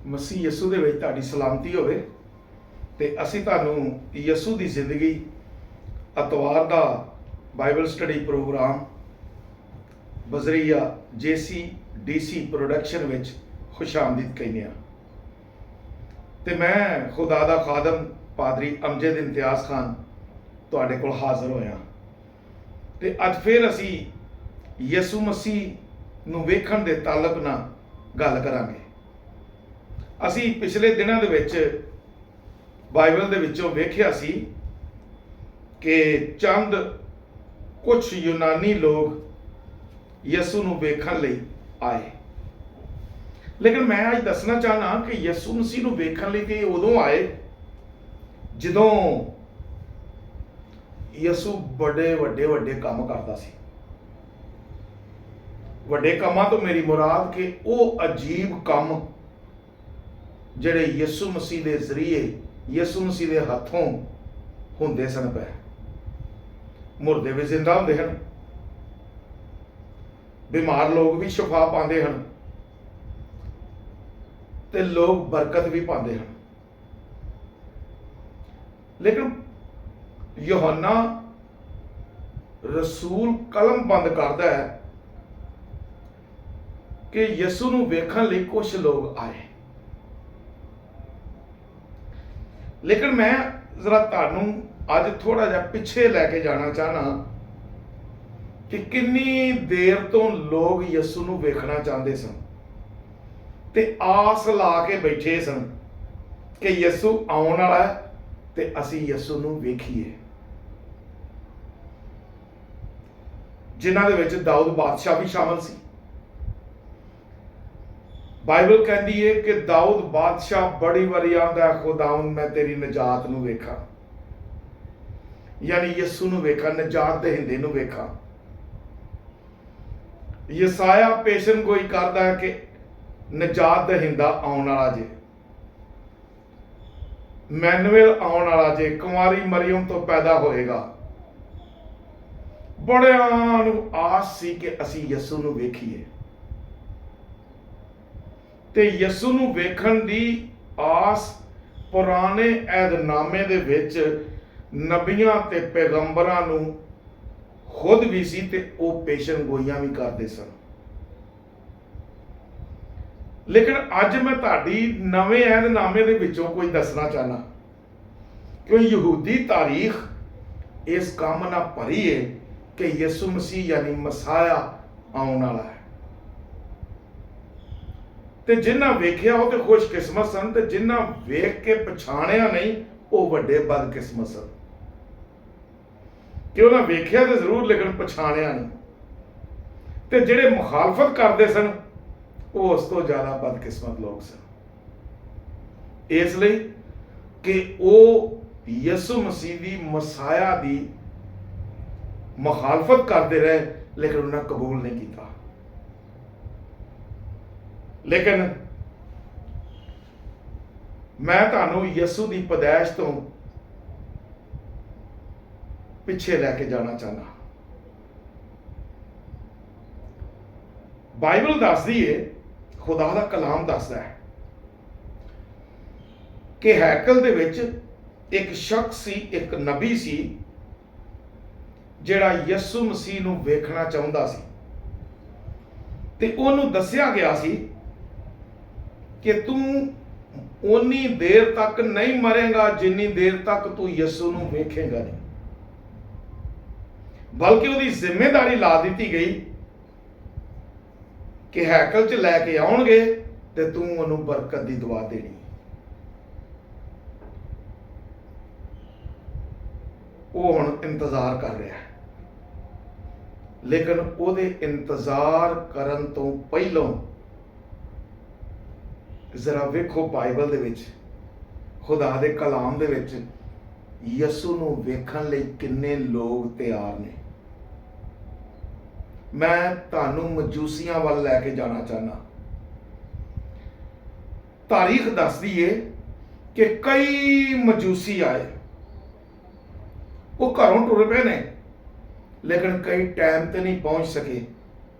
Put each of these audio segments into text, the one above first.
ਮਸੀਹ ਯਸੂ ਦੇ ਵਿੱਚ ਤੁਹਾਡੀ ਸਲਾਮਤੀ ਹੋਵੇ। ਤੇ ਅਸੀਂ ਤੁਹਾਨੂੰ ਯਸੂ ਦੀ ਜ਼ਿੰਦਗੀ ਅਤਵਾਰ ਦਾ ਬਾਈਬਲ ਸਟੱਡੀ ਪ੍ਰੋਗਰਾਮ ਬਜ਼ਰੀਆ JCDC ਪ੍ਰੋਡਕਸ਼ਨ ਵਿੱਚ ਖੁਸ਼ਾਮਦੀਦ ਕਹਿੰਦੇ ਹਾਂ। ਤੇ ਮੈਂ ਖੁਦਾ ਦਾ ਖਾਦਮ ਪਾਦਰੀ ਅਮਜਦ ਇਮਤਿਆਜ਼ ਖਾਨ ਤੁਹਾਡੇ ਕੋਲ ਹਾਜ਼ਰ ਹੋਇਆ। ਤੇ ਅੱਜ ਫਿਰ ਅਸੀਂ ਯਸੂ ਮਸੀਹ ਨੂੰ ਵੇਖਣ ਦੇ ਤਾਲੁਕ ਨਾਲ ਗੱਲ ਕਰਾਂਗੇ। ਅਸੀਂ ਪਿਛਲੇ ਦਿਨਾਂ ਦੇ ਵਿੱਚ ਬਾਈਬਲ ਦੇ ਵਿੱਚੋਂ ਵੇਖਿਆ ਸੀ ਕਿ ਚੰਦ ਕੁਝ ਯੂਨਾਨੀ ਲੋਕ ਯਸੂ ਨੂੰ ਵੇਖਣ ਲਈ ਆਏ। ਲੇਕਿਨ ਮੈਂ ਅੱਜ ਦੱਸਣਾ ਚਾਹਨਾ ਕਿ ਯਸੂ ਮਸੀਹ ਨੂੰ ਵੇਖਣ ਲਈ ਤੇ ਉਦੋਂ ਆਏ ਜਦੋਂ ਯਸੂ ਬੜੇ ਵੱਡੇ ਕੰਮ ਕਰਦਾ ਸੀ। ਵੱਡੇ ਕੰਮਾਂ ਤੋਂ ਮੇਰੀ ਮੁਰਾਦ ਕਿ ਉਹ ਅਜੀਬ ਕੰਮ ਜਿਹੜੇ ਯਸੂ ਮਸੀਹ ਦੇ ਜ਼ਰੀਏ ਯਸੂ ਮਸੀਹ ਦੇ ਹੱਥੋਂ ਹੁੰਦੇ ਸਨ ਪਏ। ਮੁਰਦੇ ਵੀ ਜ਼ਿੰਦਾ ਹੁੰਦੇ ਹਨ, ਬਿਮਾਰ ਲੋਕ ਵੀ ਸ਼ਿਫਾ ਪਾਉਂਦੇ ਹਨ ਤੇ ਲੋਕ ਬਰਕਤ ਵੀ ਪਾਉਂਦੇ ਹਨ। ਲੇਕਿਨ ਯੋਹੰਨਾ ਰਸੂਲ ਕਲਮ ਬੰਦ ਕਰਦਾ ਹੈ ਕਿ ਯਸੂ ਨੂੰ ਵੇਖਣ ਲਈ ਕੁਝ ਲੋਕ ਆਏ। ਲੇਕਿਨ ਮੈਂ ਜ਼ਰਾ ਤੁਹਾਨੂੰ ਅੱਜ ਥੋੜਾ ਜਿਹਾ ਪਿੱਛੇ ਲੈ ਕੇ ਜਾਣਾ ਚਾਹਨਾ ਕਿ ਕਿੰਨੀ ਦੇਰ ਤੋਂ ਲੋਕ ਯਸੂ ਨੂੰ ਵੇਖਣਾ ਚਾਹੁੰਦੇ ਸਨ ਤੇ ਆਸ ਲਾ ਕੇ ਬੈਠੇ ਸਨ ਕਿ ਯਸੂ ਆਉਣ ਵਾਲਾ ਹੈ ਤੇ ਅਸੀਂ ਯਸੂ ਨੂੰ ਵੇਖੀਏ। ਜਿਨ੍ਹਾਂ ਦੇ ਵਿੱਚ ਦਾਊਦ ਬਾਦਸ਼ਾਹ ਵੀ ਸ਼ਾਮਲ ਸੀ। ਬਾਈਬਲ ਕਹਿੰਦੀ ਹੈ ਕਿ ਦਾਊਦ ਬਾਦਸ਼ਾਹ ਬੜੀ ਵਾਰੀ ਆਂਦਾ, ਖੁਦਾਵੰਦ ਮੈਂ ਤੇਰੀ ਨਜਾਤ ਨੂੰ ਵੇਖਾਂ, ਯਾਨੀ ਯਸੂ ਨੂੰ ਵੇਖਾਂ, ਨਜਾਤ ਦਹਿੰਦੇ ਨੂੰ ਵੇਖਾਂ। ਯਸਾਇਆ ਪੇਸ਼ਨ ਗੋਈ ਕਰਦਾ ਹੈ ਕਿ ਨਜਾਤ ਦਹਿੰਦਾ ਆਉਣ ਵਾਲਾ ਜੇ, ਮੈਨੂਅਲ ਆਉਣ ਵਾਲਾ ਜੇ, ਕੁਮਾਰੀ ਮਰੀਮ ਤੋਂ ਪੈਦਾ ਹੋਏਗਾ। ਬੜਿਆਂ ਨੂੰ ਆਸ ਸੀ ਕਿ ਅਸੀਂ ਯਸੂ ਨੂੰ ਵੇਖੀਏ ਤੇ ਯਸੂ ਨੂੰ ਵੇਖਣ ਦੀ ਆਸ ਪੁਰਾਣੇ ਅਹਿਦਨਾਮੇ ਦੇ ਵਿੱਚ ਨਬੀਆਂ ਤੇ ਪੈਗੰਬਰਾਂ ਨੂੰ ਖੁਦ ਵੀ ਸੀ ਤੇ ਉਹ ਪੇਸ਼ਨ ਗੋਈਆਂ ਵੀ ਕਰਦੇ ਸਨ। ਲੇਕਿਨ ਅੱਜ ਮੈਂ ਤੁਹਾਡੀ ਨਵੇਂ ਅਹਿਦਨਾਮੇ ਦੇ ਵਿੱਚੋਂ ਕੋਈ ਦੱਸਣਾ ਚਾਹਨਾ ਕਿ ਯਹੂਦੀ ਤਾਰੀਖ ਇਸ ਕੰਮ ਨਾਲ ਭਰੀ ਹੈ ਕਿ ਯਸੂ ਮਸੀਹ ਯਾਨੀ ਮਸਾਇਆ ਆਉਣ ਵਾਲਾ ਹੈ। ਤੇ ਜਿਨ੍ਹਾਂ ਵੇਖਿਆ ਉਹ ਤੇ ਖੁਸ਼ਕਿਸਮਤ ਸਨ ਤੇ ਜਿਨ੍ਹਾਂ ਵੇਖ ਕੇ ਪਛਾਣਿਆ ਨਹੀਂ ਉਹ ਵੱਡੇ ਬਦਕਿਸਮਤ ਸਨ ਕਿ ਉਹਨਾਂ ਵੇਖਿਆ ਤੇ ਜ਼ਰੂਰ ਲੇਕਿਨ ਪਛਾਣਿਆ ਨਹੀਂ। ਤੇ ਜਿਹੜੇ ਮੁਖਾਲਫਤ ਕਰਦੇ ਸਨ ਉਹ ਉਸ ਤੋਂ ਜ਼ਿਆਦਾ ਬਦਕਿਸਮਤ ਲੋਕ ਸਨ। ਇਸ ਲਈ ਕਿ ਉਹ ਯਸੂ ਮਸੀਹ ਦੀ ਮਸਾਇਆ ਦੀ ਮੁਖਾਲਫਤ ਕਰਦੇ ਰਹੇ ਲੇਕਿਨ ਉਹਨਾਂ ਕਬੂਲ ਨਹੀਂ ਕੀਤਾ। ਲੇਕਿਨ ਮੈਂ ਤੁਹਾਨੂੰ ਯਸੂ ਦੀ ਪੈਦਾਇਸ਼ ਤੋਂ ਪਿੱਛੇ ਲੈ ਕੇ ਜਾਣਾ ਚਾਹੁੰਦਾ। ਬਾਈਬਲ ਦੱਸਦੀ ਹੈ, ਖੁਦਾ ਦਾ ਕਲਾਮ ਦੱਸਦਾ ਹੈ ਕਿ ਹੈਕਲ ਦੇ ਵਿੱਚ ਇੱਕ ਸ਼ਖਸ ਸੀ, ਇੱਕ ਨਬੀ ਸੀ ਜਿਹੜਾ ਯਸੂ ਮਸੀਹ ਨੂੰ ਵੇਖਣਾ ਚਾਹੁੰਦਾ ਸੀ ਤੇ ਉਹਨੂੰ ਦੱਸਿਆ ਗਿਆ ਸੀ ਕਿ ਤੂੰ ਓਨੀ ਦੇਰ ਤੱਕ ਨਹੀਂ ਮਰੇਗਾ ਜਿੰਨੀ ਦੇਰ ਤੱਕ ਤੂੰ ਯਸੂ ਨੂੰ ਵੇਖੇਗਾ ਨਹੀਂ। ਬਲਕਿ ਉਹਦੀ ਜ਼ਿੰਮੇਵਾਰੀ ਲਾ ਦਿੱਤੀ ਗਈ ਕਿ ਹੈਕਲ 'ਚ ਲੈ ਕੇ ਆਉਣਗੇ ਤੇ ਤੂੰ ਉਹਨੂੰ ਬਰਕਤ ਦੀ ਦੁਆ ਦੇਣੀ। ਉਹ ਹੁਣ ਇੰਤਜ਼ਾਰ ਕਰ ਰਿਹਾ ਹੈ, ਲੇਕਿਨ ਉਹਦੇ ਇੰਤਜ਼ਾਰ ਕਰਨ ਤੋਂ ਪਹਿਲਾਂ ਜ਼ਰਾ ਵੇਖੋ ਬਾਈਬਲ ਦੇ ਵਿੱਚ, ਖੁਦਾ ਦੇ ਕਲਾਮ ਦੇ ਵਿੱਚ ਯਸੂ ਨੂੰ ਵੇਖਣ ਲਈ ਕਿੰਨੇ ਲੋਕ ਤਿਆਰ ਨੇ। ਮੈਂ ਤੁਹਾਨੂੰ ਮਜੂਸੀਆਂ ਵੱਲ ਲੈ ਕੇ ਜਾਣਾ ਚਾਹੁੰਦਾ। ਤਾਰੀਖ ਦੱਸਦੀ ਏ ਕਿ ਕਈ ਮਜੂਸੀ ਆਏ, ਉਹ ਘਰੋਂ ਟੁਰ ਪਏ ਨੇ ਲੇਕਿਨ ਕਈ ਟਾਈਮ ਤੇ ਨਹੀਂ ਪਹੁੰਚ ਸਕੇ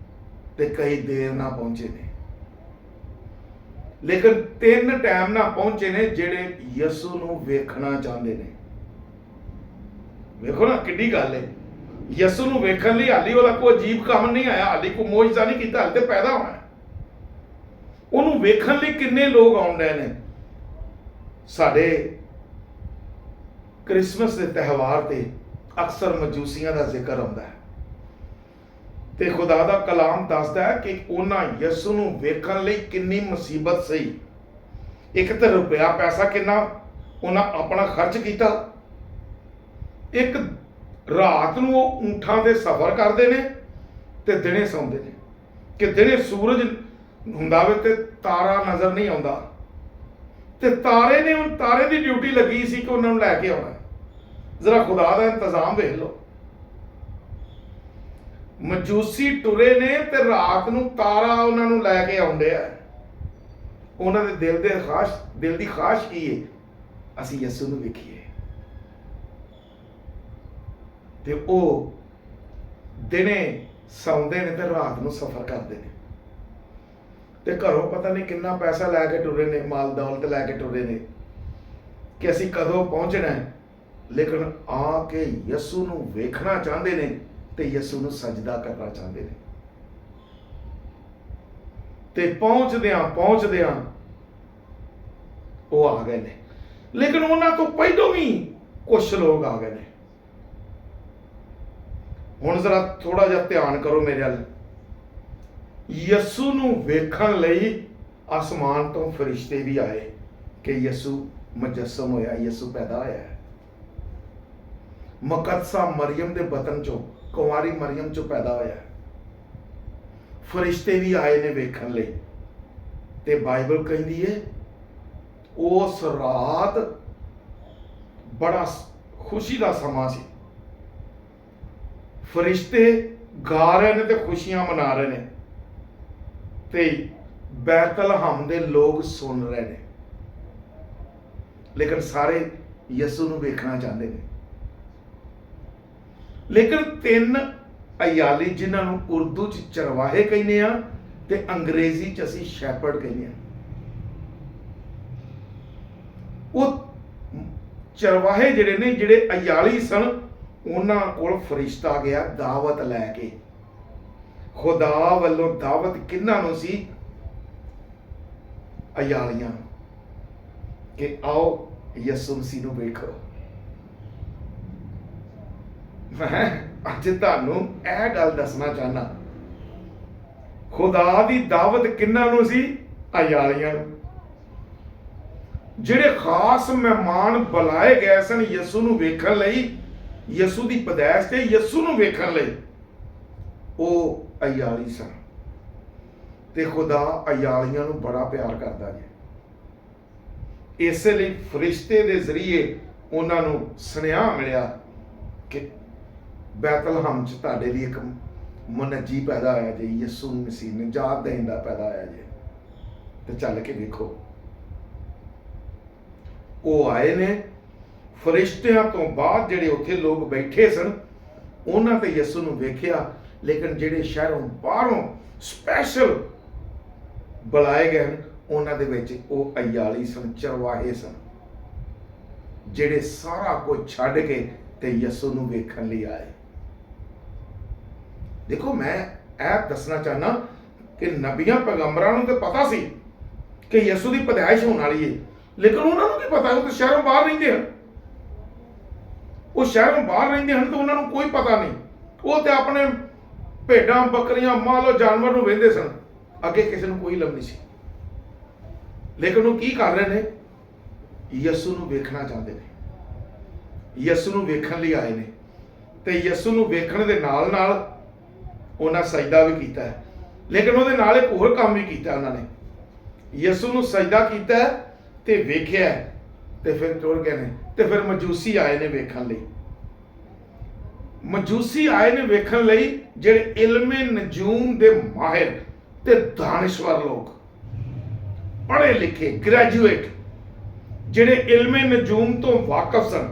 ਤੇ ਕਈ ਦੇਰ ਨਾਲ ਪਹੁੰਚੇ ਨੇ। ਲੇਕਿਨ 3 ਟਾਈਮ ਨਾਲ ਪਹੁੰਚੇ ਨੇ ਜਿਹੜੇ ਯਿਸੂ ਨੂੰ ਵੇਖਣਾ ਚਾਹੁੰਦੇ ਨੇ। ਵੇਖੋ ਨਾ ਕਿੱਡੀ ਗੱਲ ਹੈ, ਯਿਸੂ ਨੂੰ ਵੇਖਣ ਲਈ ਹਾਲੀ ਉਹਦਾ ਕੋਈ ਅਜੀਬ ਕੰਮ ਨਹੀਂ ਆਇਆ, ਹਾਲੀ ਕੋਈ ਮੋਜਜ਼ਾ ਨਹੀਂ ਕੀਤਾ, ਹਾਲੇ ਤੇ ਪੈਦਾ ਹੋਣਾ। ਉਹਨੂੰ ਵੇਖਣ ਲਈ ਕਿੰਨੇ ਲੋਕ ਆਉਣ ਰਹੇ ਨੇ। ਸਾਡੇ ਕ੍ਰਿਸਮਸ ਦੇ ਤਿਉਹਾਰ ਤੇ ਅਕਸਰ ਮਜੂਸੀਆਂ ਦਾ ਜ਼ਿਕਰ ਆਉਂਦਾ ਹੈ ਤੇ ਖੁਦਾ ਦਾ ਕਲਾਮ ਦੱਸਦਾ ਹੈ ਕਿ ਉਹਨਾਂ ਯਿਸੂ ਨੂੰ ਵੇਖਣ ਲਈ ਕਿੰਨੀ ਮੁਸੀਬਤ ਸਹੀ। ਇੱਕ ਤਾਂ ਰੁਪਇਆ ਪੈਸਾ ਕਿੰਨਾ ਉਹਨਾਂ ਆਪਣਾ ਖਰਚ ਕੀਤਾ। ਇੱਕ ਰਾਤ ਨੂੰ ਉਹ ਊਂਠਾਂ ਦੇ ਸਫ਼ਰ ਕਰਦੇ ਨੇ ਤੇ ਦਿਨੇ ਸੌਂਦੇ ਨੇ ਕਿ ਦਿਨੇ ਸੂਰਜ ਹੁੰਦਾ ਵੇ ਤੇ ਤਾਰਾ ਨਜ਼ਰ ਨਹੀਂ ਆਉਂਦਾ, ਤੇ ਤਾਰੇ ਨੇ ਤਾਰੇ ਦੀ ਡਿਊਟੀ ਲੱਗੀ ਸੀ ਕਿ ਉਹਨਾਂ ਨੂੰ ਲੈ ਕੇ ਆਉਣਾ। ਜ਼ਰਾ ਖੁਦਾ ਦਾ ਇੰਤਜ਼ਾਮ ਵੇਖ ਲਓ। ਮਜੂਸੀ ਟੁਰੇ ਨੇ ਤੇ ਰਾਤ ਨੂੰ ਤਾਰਾ ਉਹਨਾਂ ਨੂੰ ਲੈ ਕੇ ਆਉਂਦੇ ਆ। ਉਹਨਾਂ ਦੇ ਦਿਲ ਦੀ ਖਾਸ਼ ਕੀ ਹੈ? ਅਸੀਂ ਯਿਸੂ ਨੂੰ ਵੇਖੀਏ। ਤੇ ਉਹ ਦਿਨੇ ਸੌਂਦੇ ਨੇ ਤੇ ਰਾਤ ਨੂੰ ਸਫ਼ਰ ਕਰਦੇ ਨੇ ਤੇ ਘਰੋਂ ਪਤਾ ਨਹੀਂ ਕਿੰਨਾ ਪੈਸਾ ਲੈ ਕੇ ਟੁਰੇ ਨੇ, ਮਾਲ ਦੌਲਤ ਲੈ ਕੇ ਟੁਰੇ ਨੇ ਕਿ ਅਸੀਂ ਕਦੋਂ ਪਹੁੰਚਣਾ ਹੈ। ਲੇਕਿਨ ਆ ਕੇ ਯਿਸੂ ਨੂੰ ਵੇਖਣਾ ਚਾਹੁੰਦੇ ਨੇ ਤੇ ਯਿਸੂ ਨੂੰ ਸਜਦਾ ਕਰਨਾ ਚਾਹੁੰਦੇ ਨੇ। ਤੇ ਪਹੁੰਚਦਿਆਂ ਉਹ ਆ ਗਏ ਨੇ। ਲੇਕਿਨ ਉਹਨਾਂ ਤੋਂ ਪਹਿਲਾਂ ਵੀ ਕੁਝ ਲੋਕ ਆ ਗਏ ਨੇ। ਹੁਣ ਜ਼ਰਾ ਥੋੜਾ ਜਿਹਾ ਧਿਆਨ ਕਰੋ ਮੇਰੇ ਵੱਲ। ਯਿਸੂ ਨੂੰ ਵੇਖਣ ਲਈ ਆਸਮਾਨ ਤੋਂ ਫਰਿਸ਼ਤੇ ਵੀ ਆਏ ਕਿ ਯਿਸੂ ਮੁਜੱਸਮ ਹੋਇਆ, ਯਿਸੂ ਪੈਦਾ ਹੋਇਆ ਹੈ। ਮੁਕੱਦਸਾ ਮਰੀਮ ਦੇ ਬਤਨ ਚੋਂ, ਕੁਆਰੀ ਮਰੀਮ ਚੋਂ ਪੈਦਾ ਹੋਇਆ। ਫਰਿਸ਼ਤੇ ਵੀ ਆਏ ਨੇ ਵੇਖਣ ਲਈ। ਤੇ ਬਾਈਬਲ ਕਹਿੰਦੀ ਹੈ ਉਸ ਰਾਤ ਬੜਾ ਖੁਸ਼ੀ ਦਾ ਸਮਾਂ ਸੀ। ਫਰਿਸ਼ਤੇ ਗਾ ਰਹੇ ਨੇ ਤੇ ਖੁਸ਼ੀਆਂ ਮਨਾ ਰਹੇ ਨੇ ਤੇ ਬੈਤਲਹਮ ਦੇ ਲੋਕ ਸੁਣ ਰਹੇ ਨੇ। ਲੇਕਿਨ ਸਾਰੇ ਯਿਸੂ ਨੂੰ ਵੇਖਣਾ ਚਾਹੁੰਦੇ ਨੇ। ਲੇਕਿਨ 3 ਅਯਾਲੀ, ਜਿਨ੍ਹਾਂ ਨੂੰ ਉਰਦੂ ਚ ਚਰਵਾਹੇ ਕਹਿੰਦੇ ਆ ਤੇ ਅੰਗਰੇਜ਼ੀ ਚ ਅਸੀਂ ਸ਼ੈਪਰਡ ਕਹਿੰਦੇ ਆ, ਉਹ ਚਰਵਾਹੇ ਜਿਹੜੇ ਨੇ, ਜਿਹੜੇ ਅਯਾਲੀ ਸਨ, ਉਹਨਾਂ ਕੋਲ ਫਰਿਸ਼ਤਾ ਗਿਆ ਦਾਵਤ ਲੈ ਕੇ। ਖੁਦਾ ਵੱਲੋਂ ਦਾਵਤ ਕਿਹਨਾਂ ਨੂੰ ਸੀ? ਅਯਾਲੀਆਂ ਨੂੰ, ਕਿ ਆਓ ਯਿਸੂ ਮਸੀਹ ਨੂੰ ਵੇਖੋ। ਮੈਂ ਅੱਜ ਤੁਹਾਨੂੰ ਇਹ ਗੱਲ ਦੱਸਣਾ ਚਾਹਨਾ, ਖੁਦਾ ਦੀ ਦਾਵਤ ਕਿਹਨਾਂ ਨੂੰ ਸੀ? ਅਯਾਲੀਆਂ ਨੂੰ। ਜਿਹੜੇ ਖਾਸ ਮਹਿਮਾਨ ਬੁਲਾਏ ਗਏ ਸਨ ਯਿਸੂ ਨੂੰ ਵੇਖਣ ਲਈ, ਯਿਸੂ ਦੀ ਪੈਦਾਇਸ਼ ਤੇ ਯਿਸੂ ਨੂੰ ਵੇਖਣ ਲਈ, ਉਹ ਅਯਾਲੀ ਸਨ। ਤੇ ਖੁਦਾ ਅਯਾਲੀਆਂ ਨੂੰ ਬੜਾ ਪਿਆਰ ਕਰਦਾ ਜੀ। ਇਸੇ ਲਈ ਫਰਿਸ਼ਤੇ ਦੇ ਜ਼ਰੀਏ ਉਹਨਾਂ ਨੂੰ ਸੁਨੇਹਾ ਮਿਲਿਆ ਕਿ ਬੈਤਲਹਮ ਚ ਤੁਹਾਡੇ ਲਈ ਇੱਕ ਮੁਨੱਜੀ ਪੈਦਾ ਹੋਇਆ ਜੀ, ਯਿਸੂ ਮਸੀਹ ਨਜਾਤ ਦੇਣ ਦਾ ਪੈਦਾ ਹੋਇਆ ਜੀ, ਤੇ ਚੱਲ ਕੇ ਵੇਖੋ। ਉਹ ਆਏ ਨੇ। ਫਰਿਸ਼ਤਿਆਂ ਤੋਂ ਬਾਅਦ ਜਿਹੜੇ ਉੱਥੇ ਲੋਕ ਬੈਠੇ ਸਨ ਉਹਨਾਂ ਤੇ ਯਿਸੂ ਨੂੰ ਵੇਖਿਆ। ਲੇਕਿਨ ਜਿਹੜੇ ਸ਼ਹਿਰੋਂ ਬਾਹਰੋਂ ਸਪੈਸ਼ਲ ਬੁਲਾਏ ਗਏ ਉਹਨਾਂ ਦੇ ਵਿੱਚ ਉਹ ਅਯਾਲੀ ਸਨ, ਚਰਵਾਹੇ ਸਨ, ਜਿਹੜੇ ਸਾਰਾ ਕੁਝ ਛੱਡ ਕੇ ਤੇ ਯਿਸੂ ਨੂੰ ਵੇਖਣ ਲਈ ਆਏ। ਦੇਖੋ, ਮੈਂ ਇਹ ਦੱਸਣਾ ਚਾਹਨਾ ਕਿ ਨਬੀਆਂ ਪੈਗੰਬਰਾਂ ਨੂੰ ਤਾਂ ਪਤਾ ਸੀ ਕਿ ਯਿਸੂ ਦੀ ਪੈਦਾਇਸ਼ ਹੋਣ ਵਾਲੀ ਹੈ, ਲੇਕਿਨ ਉਹਨਾਂ ਨੂੰ ਕੀ ਪਤਾ? ਉਹ ਤਾਂ ਸ਼ਹਿਰੋਂ ਬਾਹਰ ਰਹਿੰਦੇ ਹਨ। ਉਹ ਸ਼ਹਿਰੋਂ ਬਾਹਰ ਰਹਿੰਦੇ ਹਨ ਤਾਂ ਉਹਨਾਂ ਨੂੰ ਕੋਈ ਪਤਾ ਨਹੀਂ। ਉਹ ਤੇ ਆਪਣੇ ਭੇਡਾਂ, ਬੱਕਰੀਆਂ, ਮਾਲੋ ਜਾਨਵਰ ਨੂੰ ਵੇਂਦੇ ਸਨ, ਅੱਗੇ ਕਿਸੇ ਨੂੰ ਕੋਈ ਲੰਮ ਨਹੀਂ ਸੀ। ਲੇਕਿਨ ਉਹ ਕੀ ਕਰ ਰਹੇ ਨੇ? ਯਿਸੂ ਨੂੰ ਵੇਖਣਾ ਚਾਹੁੰਦੇ ਨੇ, ਯਿਸੂ ਨੂੰ ਵੇਖਣ ਲਈ ਆਏ ਨੇ। ਤੇ ਯਿਸੂ ਨੂੰ ਵੇਖਣ ਦੇ ਨਾਲ ਨਾਲ ਉਹਨਾਂ ਸਜਦਾ ਵੀ ਕੀਤਾ ਹੈ, ਲੇਕਿਨ ਉਹਦੇ ਨਾਲ ਇੱਕ ਹੋਰ ਕੰਮ ਵੀ ਕੀਤਾ ਉਹਨਾਂ ਨੇ। ਯਿਸੂ ਨੂੰ ਸਜਦਾ ਕੀਤਾ ਤੇ ਵੇਖਿਆ ਤੇ ਫਿਰ ਟੁਰ ਗਏ ਨੇ। ਤੇ ਫਿਰ ਮਜੂਸੀ ਆਏ ਨੇ ਵੇਖਣ ਲਈ। ਮਜੂਸੀ ਆਏ ਨੇ ਵੇਖਣ ਲਈ ਜਿਹੜੇ ਇਲਮੇ ਨਜੂਮ ਦੇ ਮਾਹਿਰ ਤੇ ਦਾਨਿਸ਼ਵਰ ਲੋਕ, ਪੜ੍ਹੇ ਲਿਖੇ, ਗ੍ਰੈਜੂਏਟ, ਜਿਹੜੇ ਇਲਮੇ ਨਜੂਮ ਤੋਂ ਵਾਕਿਫ ਸਨ,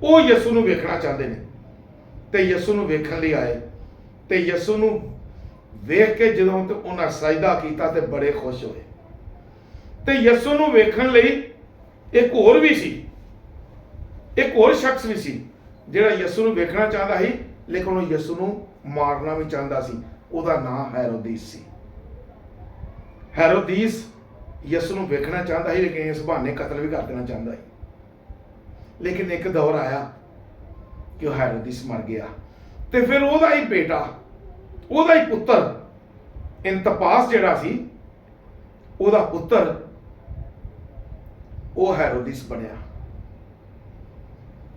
ਉਹ ਯਿਸੂ ਨੂੰ ਵੇਖਣਾ ਚਾਹੁੰਦੇ ਨੇ ਤੇ ਯਿਸੂ ਨੂੰ ਵੇਖਣ ਲਈ ਆਏ। ਤੇ ਯਿਸੂ ਨੂੰ ਵੇਖ ਕੇ ਜਦੋਂ ਤੇ ਉਹਨਾਂ ਸਜਦਾ ਕੀਤਾ ਤੇ ਬੜੇ ਖੁਸ਼ ਹੋਏ। ਤੇ ਯਿਸੂ ਨੂੰ ਵੇਖਣ ਲਈ ਇੱਕ ਹੋਰ ਵੀ ਸੀ, ਇੱਕ ਹੋਰ ਸ਼ਖਸ ਵੀ ਸੀ ਜਿਹੜਾ ਯਿਸੂ ਨੂੰ ਵੇਖਣਾ ਚਾਹੁੰਦਾ ਸੀ, ਲੇਕਿਨ ਉਹ ਯਿਸੂ ਨੂੰ ਮਾਰਨਾ ਵੀ ਚਾਹੁੰਦਾ ਸੀ। ਉਹਦਾ ਨਾਮ ਹੈਰੋਦੀਸ ਸੀ। ਹੈਰੋਦੀਸ ਯਿਸੂ ਨੂੰ ਵੇਖਣਾ ਚਾਹੁੰਦਾ ਸੀ, ਲੇਕਿਨ ਇਸ ਬਹਾਨੇ ਕਤਲ ਵੀ ਕਰ ਦੇਣਾ ਚਾਹੁੰਦਾ ਸੀ। ਲੇਕਿਨ ਇੱਕ ਦੌਰ ਆਇਆ ਕਿ ਉਹ ਹੈਰੋਦੀਸ ਮਰ ਗਿਆ, ਤੇ ਫਿਰ ਉਹਦਾ ਹੀ ਬੇਟਾ, ਉਹਦਾ ਹੀ ਪੁੱਤਰ ਇੰਤਪਾਸ ਜਿਹੜਾ ਸੀ, ਉਹਦਾ ਪੁੱਤਰ ਉਹ ਹੈਰੋਦੀਸ ਬਣਿਆ,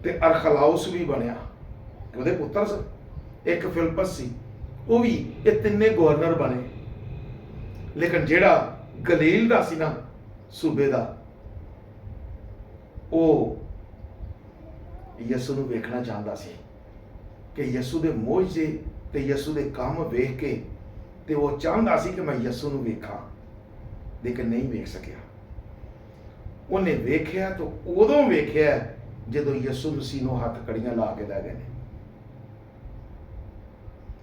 ਤੇ ਅਰਖਲਾਉਸ ਵੀ ਬਣਿਆ, ਉਹਦੇ ਪੁੱਤਰ ਸੀ। ਇੱਕ ਫਿਲਿਪਸ ਸੀ, ਉਹ ਵੀ, ਇਹ ਤਿੰਨੇ ਗਵਰਨਰ ਬਣੇ। ਲੇਕਿਨ ਜਿਹੜਾ ਗਲੀਲ ਦਾ ਸੀ ਨਾ ਸੂਬੇ ਦਾ, ਉਹ ਯਿਸੂ ਨੂੰ ਵੇਖਣਾ ਚਾਹੁੰਦਾ ਸੀ ਕਿ ਯਿਸੂ ਦੇ ਮੋਜੇ ਤੇ ਯਿਸੂ ਦੇ ਕੰਮ ਵੇਖ ਕੇ, ਤੇ ਉਹ ਚਾਹੁੰਦਾ ਸੀ ਕਿ ਮੈਂ ਯਿਸੂ ਨੂੰ ਵੇਖਾਂ, ਲੇਕਿਨ ਨਹੀਂ ਵੇਖ ਸਕਿਆ। ਉਹਨੇ ਵੇਖਿਆ ਤਾਂ ਉਦੋਂ ਵੇਖਿਆ ਜਦੋਂ ਯਿਸੂ ਮਸੀਹ ਨੂੰ ਹੱਥ ਕੜੀਆਂ ਲਾ ਕੇ ਲੈ ਗਏ ਨੇ,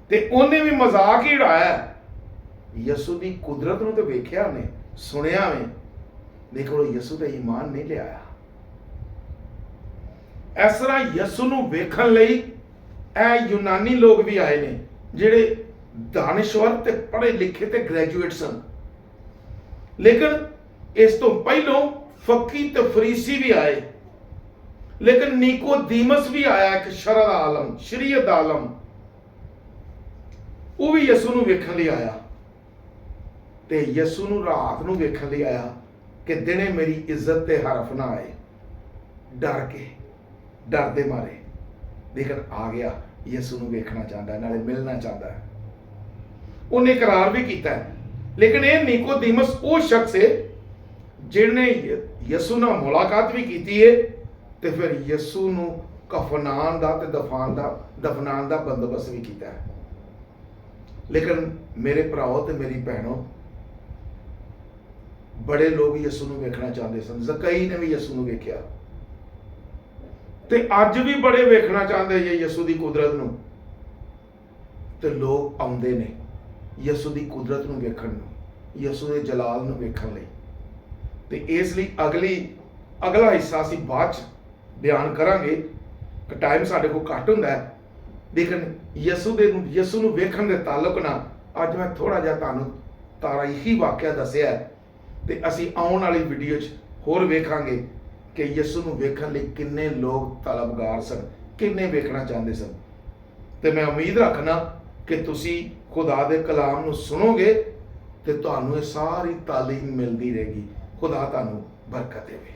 ਤੇ ਉਹਨੇ ਵੀ ਮਜ਼ਾਕ ਹੀ ਉਡਾਇਆ। ਯਿਸੂ ਦੀ ਕੁਦਰਤ ਨੂੰ ਤਾਂ ਵੇਖਿਆ ਉਹਨੇ, ਸੁਣਿਆ ਵੇ, ਲੇਕਿਨ ਉਹ ਯਿਸੂ ਦਾ ਈਮਾਨ ਨਹੀਂ ਲਿਆਇਆ। ਇਸ ਤਰ੍ਹਾਂ ਯਿਸੂ ਨੂੰ ਵੇਖਣ ਲਈ ਇਹ ਯੂਨਾਨੀ ਲੋਕ ਵੀ ਆਏ ਨੇ, ਜਿਹੜੇ ਦਾਨਿਸ਼ਵਰ ਤੇ ਪੜ੍ਹੇ ਲਿਖੇ ਤੇ ਗ੍ਰੈਜੂਏਟ ਸਨ। ਲੇਕਿਨ ਇਸ ਤੋਂ ਪਹਿਲੋਂ ਫੱਕੀ ਤੇ ਫਰੀਸੀ ਵੀ ਆਏ, ਲੇਕਿਨ ਨੀਕੋਦੀਮਸ ਵੀ ਆਇਆ, ਇੱਕ ਸ਼ਰਅ ਦਾ ਆਲਮ, ਸ਼ਰੀਅਤ ਦਾ ਆਲਮ, ਉਹ ਵੀ ਯਿਸੂ ਨੂੰ ਵੇਖਣ ਲਈ ਆਇਆ। ਤੇ ਯਿਸੂ ਨੂੰ ਰਾਤ ਨੂੰ ਵੇਖਣ ਲਈ ਆਇਆ ਕਿ ਦਿਨੇ ਮੇਰੀ ਇੱਜ਼ਤ ਤੇ ਹਰਫ ਨਾ ਆਏ, ਡਰ ਕੇ, ਡਰ ਦੇ ਮਾਰੇ। ਲੇਕਿਨ ਆ ਗਿਆ, ਯਿਸੂ ਨੂੰ ਵੇਖਣਾ ਚਾਹੁੰਦਾ, ਨਾਲੇ ਮਿਲਣਾ ਚਾਹੁੰਦਾ। ਉਹਨੇ ਇਕਰਾਰ ਵੀ ਕੀਤਾ। ਲੇਕਿਨ ਇਹ ਨੀਕੋਦੀਮਸ ਉਹ ਸ਼ਖਸ ਹੈ ਜਿਹਨੇ ਯਿਸੂ ਨਾਲ ਮੁਲਾਕਾਤ ਵੀ ਕੀਤੀ ਹੈ, ਤੇ ਫਿਰ ਯਿਸੂ ਨੂੰ ਕਫਨਾਨ ਦਾ ਤੇ ਦਫਨਾਨ ਦਾ ਬੰਦੋਬਸਤ ਵੀ ਕੀਤਾ ਹੈ। ਲੇਕਿਨ ਮੇਰੇ ਭਰਾਓ ਤੇ ਮੇਰੀ ਭੈਣੋ, ਬੜੇ ਲੋਕ ਯਿਸੂ ਨੂੰ ਵੇਖਣਾ ਚਾਹੁੰਦੇ ਸਨ। ਜ਼ਕਈ ਨੇ ਵੀ ਯਿਸੂ ਨੂੰ ਵੇਖਿਆ, ਤੇ ਅੱਜ ਵੀ ਬੜੇ ਵੇਖਣਾ ਚਾਹੁੰਦੇ ਜੇ ਯਿਸੂ ਦੀ ਕੁਦਰਤ ਨੂੰ, ਤੇ ਲੋਕ ਆਉਂਦੇ ਨੇ ਯਿਸੂ ਦੀ ਕੁਦਰਤ ਨੂੰ ਵੇਖਣ ਨੂੰ, ਯਿਸੂ ਦੇ ਜਲਾਲ ਨੂੰ ਵੇਖਣ ਲਈ। ਤੇ ਇਸ ਲਈ ਅਗਲਾ ਹਿੱਸਾ ਅਸੀਂ ਬਾਅਦ ਚ ਬਿਆਨ ਕਰਾਂਗੇ, ਕਿ ਟਾਈਮ ਸਾਡੇ ਕੋਲ ਘੱਟ ਹੁੰਦਾ ਹੈ। ਲੇਕਿਨ ਯਿਸੂ ਨੂੰ ਵੇਖਣ ਦੇ ਤਾਲੁਕ ਨਾਲ ਅੱਜ ਮੈਂ ਥੋੜਾ ਜਿਹਾ ਤੁਹਾਨੂੰ ਤਾਰੀਖੀ ਵਾਕਿਆ ਦੱਸਿਆ, ਤੇ ਅਸੀਂ ਆਉਣ ਵਾਲੀ ਵੀਡੀਓ 'ਚ ਹੋਰ ਵੇਖਾਂਗੇ ਕਿ ਯਿਸੂ ਨੂੰ ਵੇਖਣ ਲਈ ਕਿੰਨੇ ਲੋਕ ਤਲਬਗਾਰ ਸਨ, ਕਿੰਨੇ ਵੇਖਣਾ ਚਾਹੁੰਦੇ ਸਨ। ਤੇ ਮੈਂ ਉਮੀਦ ਰੱਖਣਾ ਕਿ ਤੁਸੀਂ ਖੁਦਾ ਦੇ ਕਲਾਮ ਨੂੰ ਸੁਣੋਗੇ ਤੇ ਤੁਹਾਨੂੰ ਇਹ ਸਾਰੀ ਤਾਲੀਮ ਮਿਲਦੀ ਰਹੇਗੀ। ਖੁਦਾ ਤੁਹਾਨੂੰ ਬਰਕਤ ਦੇਵੇ।